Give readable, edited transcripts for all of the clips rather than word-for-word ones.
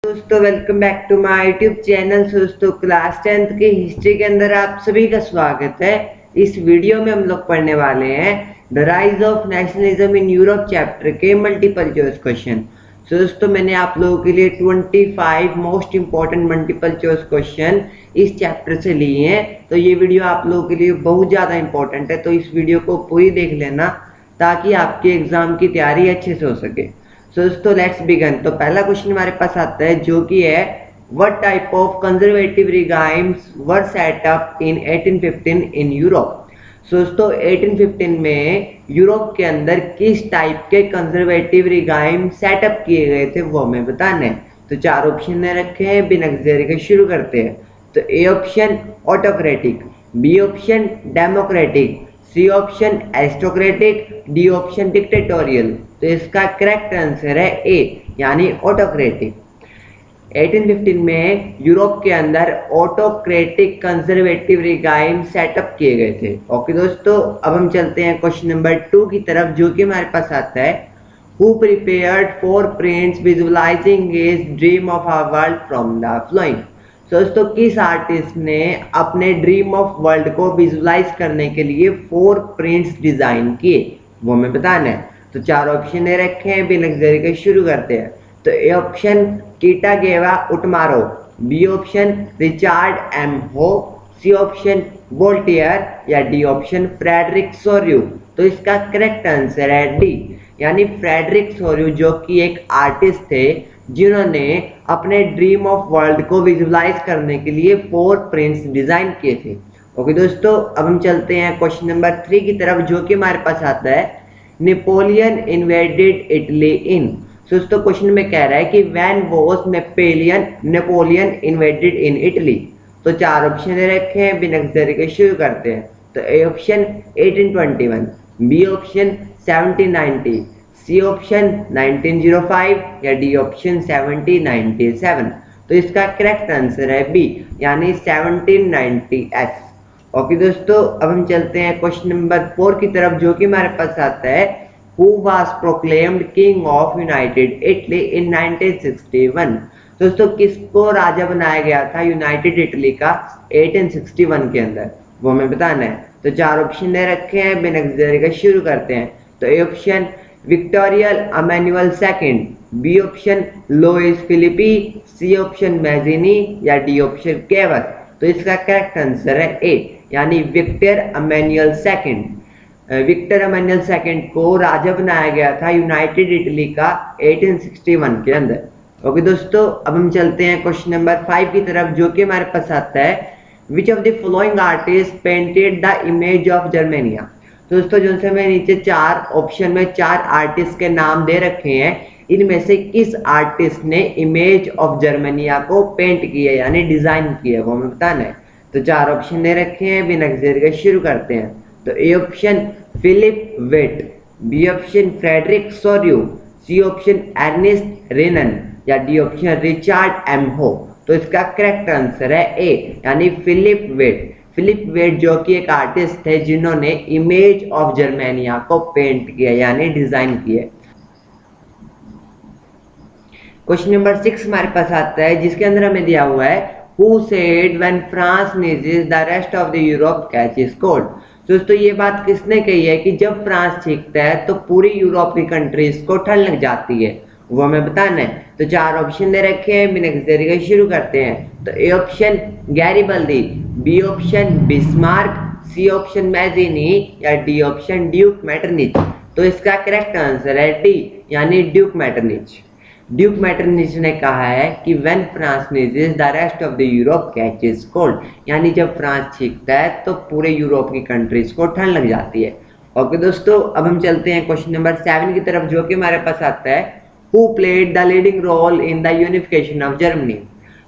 दोस्तों welcome back to my YouTube channel. दोस्तों class 10th की हिस्ट्री के अंदर आप सभी का स्वागत है। इस वीडियो में हम लोग पढ़ने वाले हैं the rise of nationalism in Europe chapter के मल्टीपल चॉइस क्वेश्चन। दोस्तों मैंने आप लोगों के लिए 25 most important multiple choice question इस चैप्टर से लिए हैं। तो ये वीडियो आप लोगों के लिए बहुत ज़्यादा इंपॉर्टेंट है, तो इस वीडियो को पूरी देख लेना ताकि आपके एग्जाम की तैयारी अच्छे से हो सके। दोस्तों लेट्स बिगन। तो पहला क्वेश्चन हमारे पास आता है जो कि है what type of conservative regimes were set up in 1815 in Europe. दोस्तों 1815 में यूरोप के अंदर किस टाइप के कंजर्वेटिव रिगाइम सेटअप किए गए थे वो हमें बताना है। तो चार ऑप्शन ने रखे हैं, बिना देरी के शुरू करते हैं। तो A option autocratic, B option democratic, C option aristocratic, D option dictatorial. तो इसका करेक्ट आंसर है ए यानी ऑटोक्रेटिक। 1815 में यूरोप के अंदर ऑटोक्रेटिक कंजर्वेटिव रिगाइम सेटअप किए गए थे। ओके दोस्तों, अब हम चलते हैं क्वेश्चन नंबर 2 की तरफ जो कि हमारे पास आता है who prepared for prints visualising his dream of a world from the flowing. दोस्तों किस आर्टिस्ट ने अपने ड्रीम ऑफ वर्ल्ड को विजुअलाइज करने के लिए 4 प्रिंट्स डिजाइन किए वो हमें बताना है। तो चार ऑप्शन दे रखे हैं, बिना देरी के शुरू करते हैं। तो A option Kitagawa Utamaro, B option Richard M Hoe, C option Voltaire या डी ऑप्शन फ्रेडरिक सोर्यू। तो इसका करेक्ट आंसर है डी यानी फ्रेडरिक सोर्यू, जो कि एक आर्टिस्ट थे जिन्होंने अपने ड्रीम ऑफ वर्ल्ड को विजुअलाइज करने के लिए 4 प्रिंट्स डिजाइन किए थे। ओके दोस्तों, अब हम चलते हैं क्वेश्चन नंबर 3 की तरफ जो कि हमारे पास आता है नेपोलियन इन्वेडेड इटली इन। दोस्तों क्वेश्चन में कह रहा है कि when was Napoleon invaded in Italy. तो चार ऑप्शन दे रखे हैं, बिना देरी के शुरू करते हैं। तो A option 1821, B option 1790, C option 1905 या डी ऑप्शन 1797। तो इसका करेक्ट आंसर है बी यानी 1790s। ओके दोस्तों, अब हम चलते हैं क्वेश्चन नंबर 4 की तरफ जो कि हमारे पास आता है who was proclaimed king of United Italy इन 1961। दोस्तों किसको राजा बनाया गया था यूनाइटेड इटली का 1861 के अंदर वो हमें बताना है। तो चार ऑप्शन दे रखे हैं, बिना देरी के शुरू करते हैं। तो A option Victor Emmanuel second, B option Louis Philippe, C option Mazzini या डी ऑप्शन केवर। तो इसका करेक्ट आंसर है ए यानी Victor Emmanuel second. Victor Emmanuel second को राजा बनाया गया था यूनाइटेड इटली का 1861 के अंदर। ओके दोस्तों, अब हम चलते हैं क्वेश्चन नंबर 5 की तरफ जो कि हमारे पास आता है which of the following artist painted the image of Germania. दोस्तों जो से मैं नीचे चार ऑप्शन में 4 आर्टिस्ट के नाम दे रखे हैं, इनमें से किस आर्टिस्ट ने इमेज ऑफ जर्मनिया को पेंट किया यानी डिजाइन किया वो हमें बताना है। तो चार ऑप्शन दे रखे हैं, बिना देरी के शुरू करते हैं। तो A option Philip Veit, B option Frederic Sorrieu, C option Ernest Renan या डी ऑप्शन रिचार्ड एम हो। तो इसका करेक्ट आंसर है ए यानी फिलिप वेट। फिलिप वेट जो कि एक आर्टिस्ट थे जिन्होंने इमेज ऑफ जर्मेनिया को पेंट किया यानी डिजाइन किया। क्वेश्चन नंबर 6 हमारे पास आता है जिसके अंदर हमें दिया हुआ है who said when France sneezes the rest of the Europe catches cold. दोस्तों ये बात किसने कही है कि जब फ्रांस छींकता है तो पूरी यूरोप की कंट्रीज को ठंड लग जाती है वो हमें बताना है। तो चार ऑप्शन दे रखे हैं, बिना देरी के शुरू करते हैं। तो A option Garibaldi, B option Bismarck, C option Mazzini या डी ऑप्शन ड्यूक मेटरनिच। तो इसका करेक्ट आंसर है डी यानी ड्यूक मेटरनिच। ड्यूक मेटरनिच ने कहा है कि when France sneezes the rest of the Europe catches cold यानी जब फ्रांस छींकता है तो पूरे यूरोप की कंट्रीज को ठंड लग जाती है। ओके दोस्तों, अब हम चलते हैं क्वेश्चन नंबर 7 की तरफ जो कि हमारे पास आता है who played the leading role in the unification of Germany.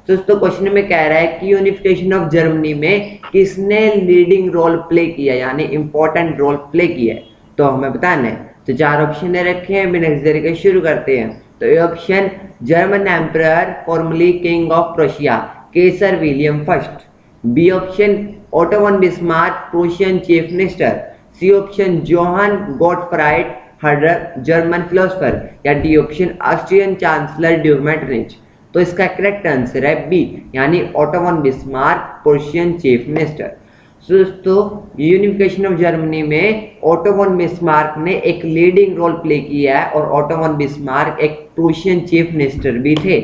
दोस्तों क्वेश्चन में कह रहा है कि यूनिफिकेशन ऑफ जर्मनी में किसने लीडिंग रोल प्ले किया यानी इंपॉर्टेंट रोल प्ले किया है तो हमें बताना है। तो चार ऑप्शन दे रखे हैं, बिना देरी के शुरू करते हैं। तो A option German emperor formerly king of Prussia Kaiser William first, B option Otto von Bismarck Prussian chief minister, C option Johann Gottfried Herder German philosopher या D option Austrian chancellor Duke Metternich. तो इसका correct answer है B, यानी Otto von Bismarck Prussian chief minister. दोस्तों unification of Germany में Otto von Bismarck ने एक leading role play किया है और ओटो वन बिस्मार्क एक प्रूशियन चीफ मिनिस्टर भी थे।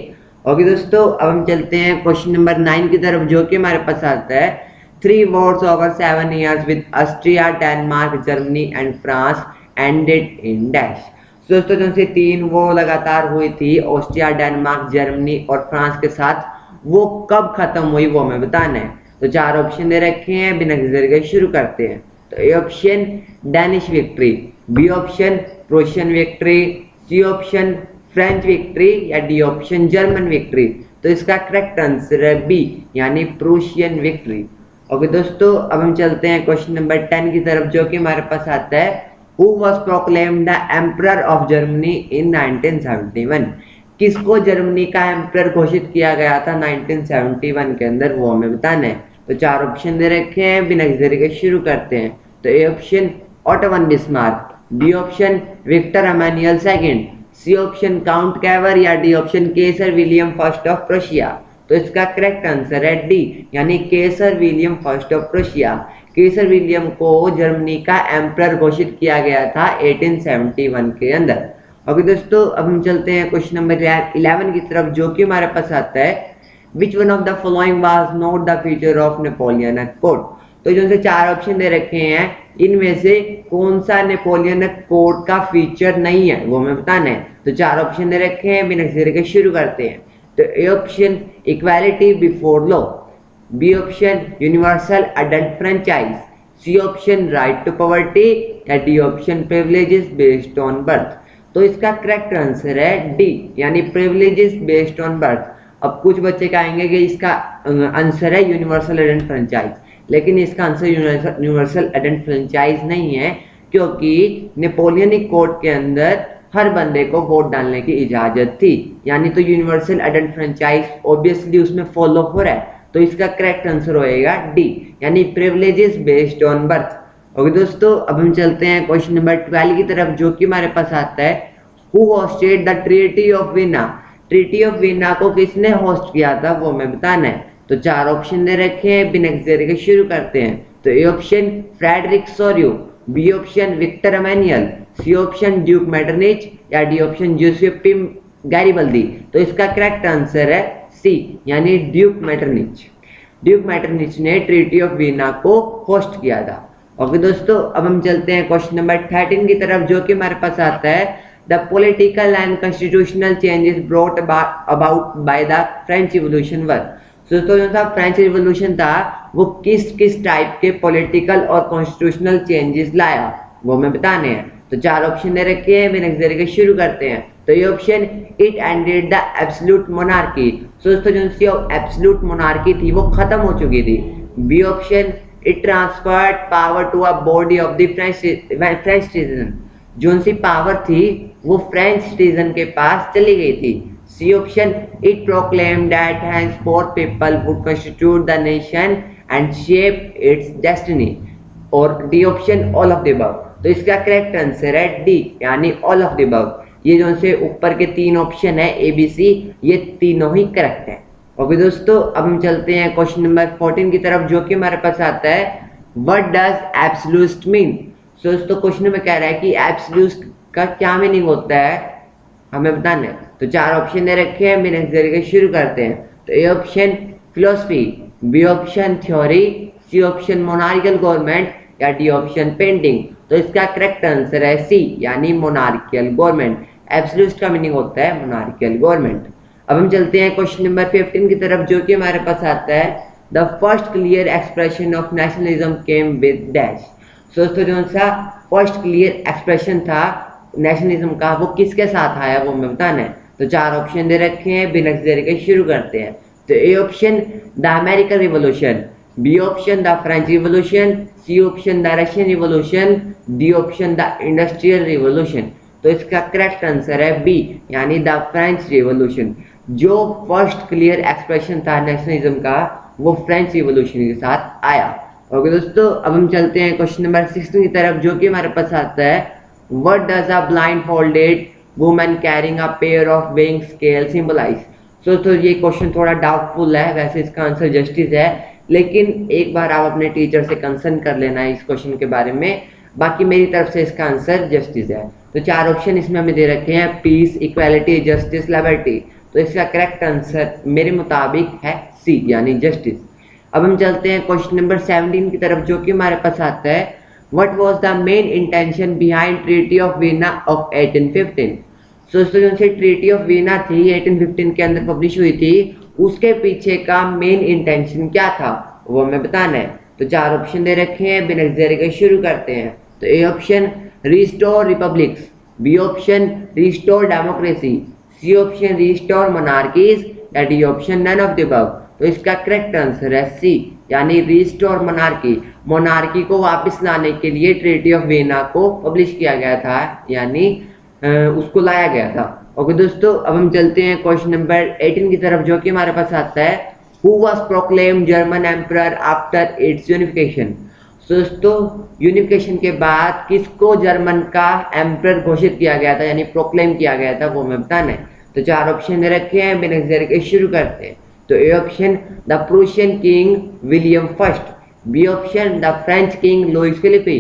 ओके दोस्तों, अब हम चलते हैं क्वेश्चन नंबर 9 की तरफ, जो कि हमारे पास आता है 3 wars over 7 years with Austria, Denmark, Germany and France ended in dash। दोस्तों जो से 3 वो लगातार हुई थी ऑस्ट्रिया, डेनमार्क, जर्मनी और फ्रांस के साथ, वो कब खत्म हुई वो हमें बताना है। तो 4 ऑप्शन दे रखे हैं, बिना किसी देरी के शुरू करते हैं। तो A option Danish victory, B option Prussian victory, C option French victory या डी ऑप्शन जर्मन विक्ट्री। तो इसका करेक्ट आंसर है बी, यानी प्रूशियन विक्ट्री। ओके दोस्तों, अब हम चलते हैं क्वेश्चन नंबर 10 की तरफ, जो कि हमारे पास आता है who was proclaimed the emperor of Germany in 1971। किसको जर्मनी का एम्परर घोषित किया गया था 1971 के अंदर, वो हमें बताना है। तो 4 ऑप्शन दे रखे हैं, बिना किसी देरी के शुरू करते हैं। तो A option Otto von Bismarck, B option Victor Emmanuel second, C option Count Cavour या D option Kaiser William first of Prussia. तो इसका करेक्ट आंसर है डी, यानी Kaiser William first of Prussia. Kaiser William को Germany का emperor घोषित किया गया था 1871 के अंदर। ओके दोस्तों, अब हम चलते हैं क्वेश्चन नंबर 11 की तरफ, जो कि हमारे पास आता है which one of the following was not the feature of Napoleon code. तो जो से 4 ऑप्शन दे रखे हैं, इनमें से कौन सा नेपोलियन कोड का फीचर नहीं है वो हमें बताना है। तो 4 ऑप्शन दे रखे हैं, बिना किसी देरी के शुरू करते हैं। तो A option equality before law, B option universal adult franchise, C option right to poverty या D option privileges based on birth. तो इसका करेक्ट आंसर है डी, यानी प्रिविलेजेस बेस्ड ऑन बर्थ। अब कुछ बच्चे कहेंगे कि इसका आंसर है यूनिवर्सल अडल्ट फ्रेंचाइज, लेकिन इसका आंसर यूनिवर्सल अडल्ट फ्रेंचाइज नहीं है, क्योंकि नेपोलियनिक कोड के अंदर हर बंदे को वोट डालने की इजाजत थी, यानी तो यूनिवर्सल अडल्ट फ्रेंचाइज ऑब्वियसली उसमें फॉलो हो रहा है। तो इसका करेक्ट आंसर होएगा डी, यानी privileges based on birth. Okay दोस्तों, अब हम चलते हैं क्वेश्चन नंबर 12 की तरफ, जो कि हमारे पास आता है who hosted the treaty of Veena. Treaty of Veena को किसने होस्ट किया था वो हमें बताना है। तो 4 ऑप्शन दे रखे हैं, बिना किसी देरी के शुरू करते हैं। तो A option Frederic Sorrieu, B option Victor Emmanuel, C option Duke Metternich या डी ऑप्शन जूसेप्पी गैरिबल्दी। तो इसका करेक्ट आंसर है सी, यानी ड्यूक मेटरनिच। ड्यूक मेटरनिच ने ट्रीटी ऑफ वीना को होस्ट किया था। ओके दोस्तों, अब हम चलते हैं क्वेश्चन नंबर 13 की तरफ, जो कि हमारे पास आता है the political and constitutional changes brought about by the French revolution were. दोस्तों जो था फ्रेंच रिवॉल्यूशन था, वो किस किस टाइप के पॉलिटिकल और कॉन्स्टिट्यूशनल चेंजेस लाया वो हमें बताने हैं। तो 4 ऑप्शन दे रखे हैं, बिना किसी देरी के शुरू करते हैं। तो ये option it ended the absolute monarchy. दोस्तों जो सी एब्सोल्यूट मोनार्की थी वो खत्म हो चुकी थी। B option it transferred power to a body of the French citizen. जो सी पावर थी वो फ्रेंच सिटीजन के पास चली गई थी। C option it proclaim that henceforth people would constitute the nation and shape its destiny। और D option all of the above. तो इसका करेक्ट आंसर है डी, यानी ऑल ऑफ द अबव। ये जो से ऊपर के 3 ऑप्शन है ए बी सी, ये तीनों ही करेक्ट है। ओके दोस्तों, अब हम चलते हैं क्वेश्चन नंबर 14 की तरफ, जो कि हमारे पास आता है व्हाट डज एब्सोल्यूट मीन। दोस्तों क्वेश्चन में कह रहा है कि एब्सोल्यूट का क्या मीनिंग होता है हमें बताना है। तो 4 ऑप्शन दे रखे हैं, बिना किसी देरी के शुरू करते हैं। तो A option philosophy, B option theory, C option monarchial government या डी ऑप्शन पेंटिंग। तो इसका करेक्ट आंसर है सी, यानी मोनार्कियल गवर्नमेंट। एब्सोल्यूट का मीनिंग होता है मोनार्कियल गवर्नमेंट। अब हम चलते हैं क्वेश्चन नंबर 15 की तरफ, जो कि हमारे पास आता है the first clear expression of nationalism came with dash. दोस्तों जो सा फर्स्ट क्लियर एक्सप्रेशन था नेशनलिज्म का, वो किसके साथ आया वो हमें बताना है। तो 4 ऑप्शन दे रखे हैं, बिना किसी देरी के शुरू करते हैं। तो A option the American revolution, B option the French revolution, C option the Russian revolution, D option the industrial revolution. तो इसका करेक्ट आंसर है बी, यानी द फ्रेंच रिवॉल्यूशन। जो फर्स्ट क्लियर एक्सप्रेशन था नेशनलिज्म का, वो फ्रेंच रिवॉल्यूशन के साथ आया। ओके दोस्तों, अब हम चलते हैं क्वेश्चन नंबर 16 की तरफ, जो कि हमारे पास आता है what does a blindfolded woman carrying a pair of weighing scale symbolize. तो ये क्वेश्चन थोड़ा डाउटफुल है, वैसे इसका आंसर जस्टिस है, लेकिन एक बार आप अपने टीचर से कंसर्न कर लेना है इस क्वेश्चन के बारे में। बाकी मेरी तरफ से इसका आंसर जस्टिस है। तो 4 ऑप्शन इसमें हमें दे रखे हैं, पीस, इक्वालिटी, जस्टिस, लिबर्टी। तो इसका करेक्ट आंसर मेरे मुताबिक है सी, यानी जस्टिस। अब हम चलते हैं क्वेश्चन नंबर 17 की तरफ, जो कि हमारे पास आता है, what was the main intention behind treaty of Veena of 1815। दोस्तों जो से ट्रीटी ऑफ वीना थी 1815 के अंदर पब्लिश हुई थी, उसके पीछे का मेन इंटेंशन क्या था वो हमें बताना है। तो 4 ऑप्शन दे रखे हैं, बिना देरी के शुरू करते हैं। तो A option restore republics, B option restore democracy, C option restore monarchies, या D option none of the above. तो इसका करेक्ट आंसर है सी, यानी रिस्टोर मोनार्की। मोनार्की को वापस लाने के लिए ट्रीटी ऑफ वीना को पब्लिश किया गया था, यानी उसको लाया गया था। ओके दोस्तों, अब हम चलते हैं क्वेश्चन नंबर 18 की तरफ, जो कि हमारे पास आता है, who was proclaimed German emperor after it's unification. दोस्तों यूनिफिकेशन के बाद किसको जर्मन का एम्परर घोषित किया गया था, यानी प्रोक्लेम किया गया था, वो हमें बताना है। तो 4 ऑप्शन दे रखे हैं, बिना देरी के शुरू करते हैं। तो A option the Prussian king William first, B option the French king Louis Philippe,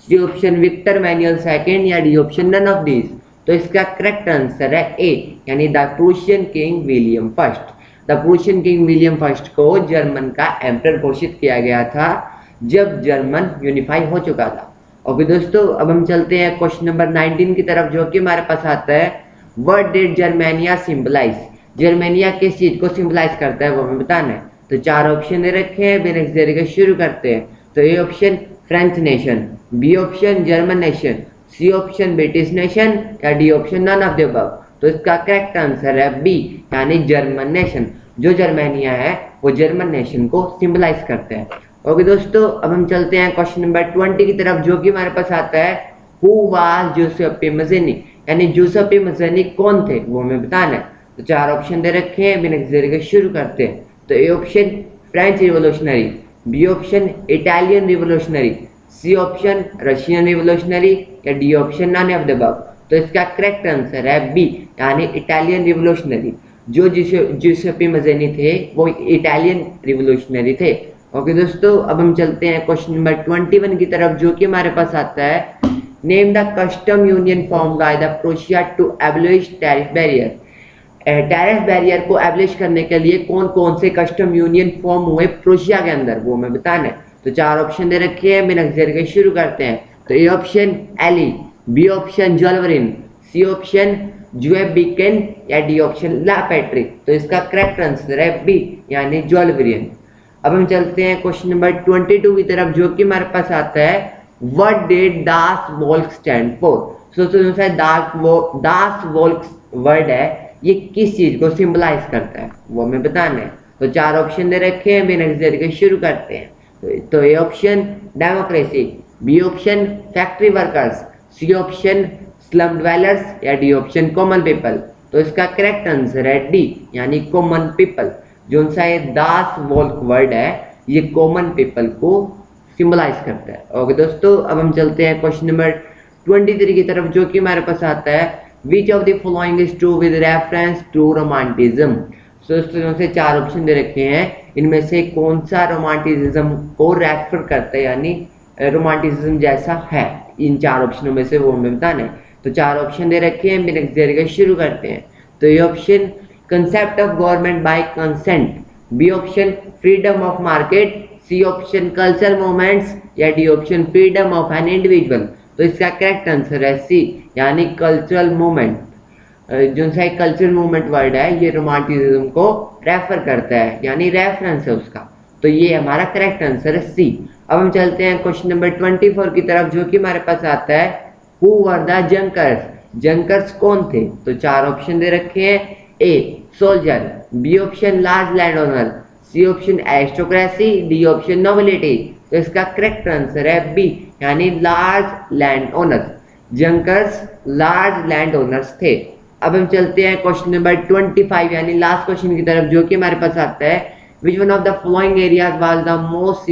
C option Victor Emmanuel second, या D option none of these. तो इसका करेक्ट आंसर है ए, यानी the Prussian king William first. The Prussian king William first को German का emperor घोषित किया गया था जब जर्मन यूनिफाई हो चुका था। ओके दोस्तों, अब हम चलते हैं क्वेश्चन नंबर 19 की तरफ, जो कि हमारे पास आता है, what did Germania symbolize. Germania किस चीज को सिंबलाइज करता है वो हमें बताना है। तो 4 ऑप्शन दे रखे हैं, बिना देरी के शुरू करते हैं। तो A option French nation, B option German nation, C option British nation, या D option none of the above. तो इसका करेक्ट आंसर है बी, यानी जर्मन नेशन। जो जर्मेनिया है वो जर्मन नेशन को सिंबलाइज करते हैं। ओके दोस्तों, अब हम चलते हैं क्वेश्चन नंबर 20 की तरफ, जो कि हमारे पास आता है, हु वाज जूसेप्पे मज़ेनी, यानी जूसेप्पे मज़ेनी कौन थे वो हमें बताना है। तो 4 ऑप्शन दे रखे हैं, बिना देरी के शुरू करते हैं। तो A option French revolutionary, B option Italian revolutionary, C option Russian revolutionary, या D option none of the above. तो इसका करेक्ट आंसर है बी, यानी इटालियन रिवोल्यूशनरी। जो जूसेप्पे मज़ेनी थे वो इटालियन रिवोल्यूशनरी थे। ओके दोस्तों, अब हम चलते हैं क्वेश्चन नंबर 21 की तरफ, जो कि हमारे पास आता है, name the custom union form by the Prussia to abolish tariff barrier. Tariff barrier को एब्लिश करने के लिए कौन कौन से कस्टम यूनियन फॉर्म हुए प्रोशिया के अंदर, वो हमें बताना है। तो 4 ऑप्शन दे रखे हैं, बिना देरी के शुरू करते हैं। तो ए ऑप्शन एली, B option Zollverein, C option जुएबिकेन, या डी ऑप्शन ला पैट्रिक। तो इसका करेक्ट आंसर है बी, यानी जोल्वरिन। अब हम चलते हैं क्वेश्चन नंबर 22 की तरफ, जो कि हमारे पास आता है, what did Das वोल्क stand for. Das वोल्क word है, ये किस चीज को सिंबलाइज करता है वो हमें बताना है। तो 4 ऑप्शन दे रखे हैं, बिना देरी के शुरू करते हैं। तो A option democracy, B option factory workers, C option slum dwellers, या डी ऑप्शन कॉमन पीपल। तो इसका करेक्ट आंसर है डी, यानी कॉमन पीपल। जो सा ये दास वोल्क वर्ड है, ये कॉमन पीपल को सिंबलाइज करता है। ओके दोस्तों, अब हम चलते हैं क्वेश्चन नंबर 23 की तरफ, जो कि हमारे पास आता है, which of the following is true with reference to romanticism. दोस्तों से 4 ऑप्शन दे रखे हैं, इनमें से कौन सा रोमांटिज्म को रेफर करता है, यानी रोमांटिज्म जैसा है। इन 4 ऑप्शनों में से वो हमें बताना है। तो 4 ऑप्शन दे रखे हैं, बिना देरी के शुरू करते हैं। तो ये option concept of government by consent, B option freedom of market, C option cultural movements, या D option freedom of an individual. तो इसका करेक्ट आंसर है सी, यानी कल्चरल मूवमेंट। जो सा कल्चरल मूवमेंट वर्ड है, ये रोमांटिज्म को रेफर करता है, यानी रेफरेंस है उसका। तो ये हमारा करेक्ट आंसर है सी। अब हम चलते हैं क्वेश्चन नंबर 24 की तरफ, जो कि हमारे पास आता है, who were the Junkers. Junkers कौन थे। तो 4 ऑप्शन दे रखे हैं, A soldier, B option large land owner, C option aristocracy, D option nobility. तो इसका करेक्ट आंसर है बी, यानी large land owners. Junkers large land owners थे। अब हम चलते हैं क्वेश्चन नंबर 25, यानी लास्ट क्वेश्चन की तरफ, जो कि हमारे पास आता है, which one of the following areas was the most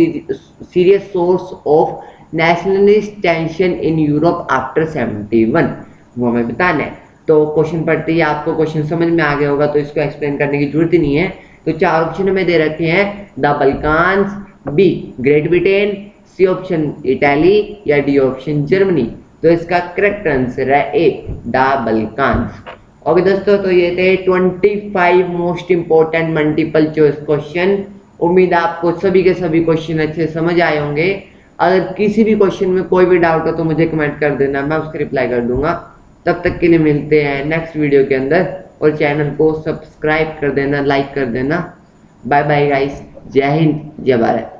serious source of nationalist tension in Europe after 71। वो हमें बताना है। तो क्वेश्चन पढ़ते ही आपको क्वेश्चन समझ में आ गया होगा, तो इसको एक्सप्लेन करने की जरूरत ही नहीं है। तो 4 ऑप्शन में दे रखे हैं, the Balkans, B Great Britain, C option Italy या डी ऑप्शन जर्मनी। तो इसका करेक्ट आंसर है ए, द बल्कान्स। ओके दोस्तों, तो ये थे 25 most important multiple choice question. उम्मीद है आपको सभी के सभी क्वेश्चन अच्छे समझ आए होंगे। अगर किसी भी क्वेश्चन में कोई भी डाउट हो तो मुझे कमेंट कर देना, मैं उसका रिप्लाई कर दूंगा। तब तक के लिए मिलते हैं नेक्स्ट वीडियो के अंदर, और चैनल को सब्सक्राइब कर देना, लाइक कर देना। बाय बाय गाइस, जय हिंद, जय भारत।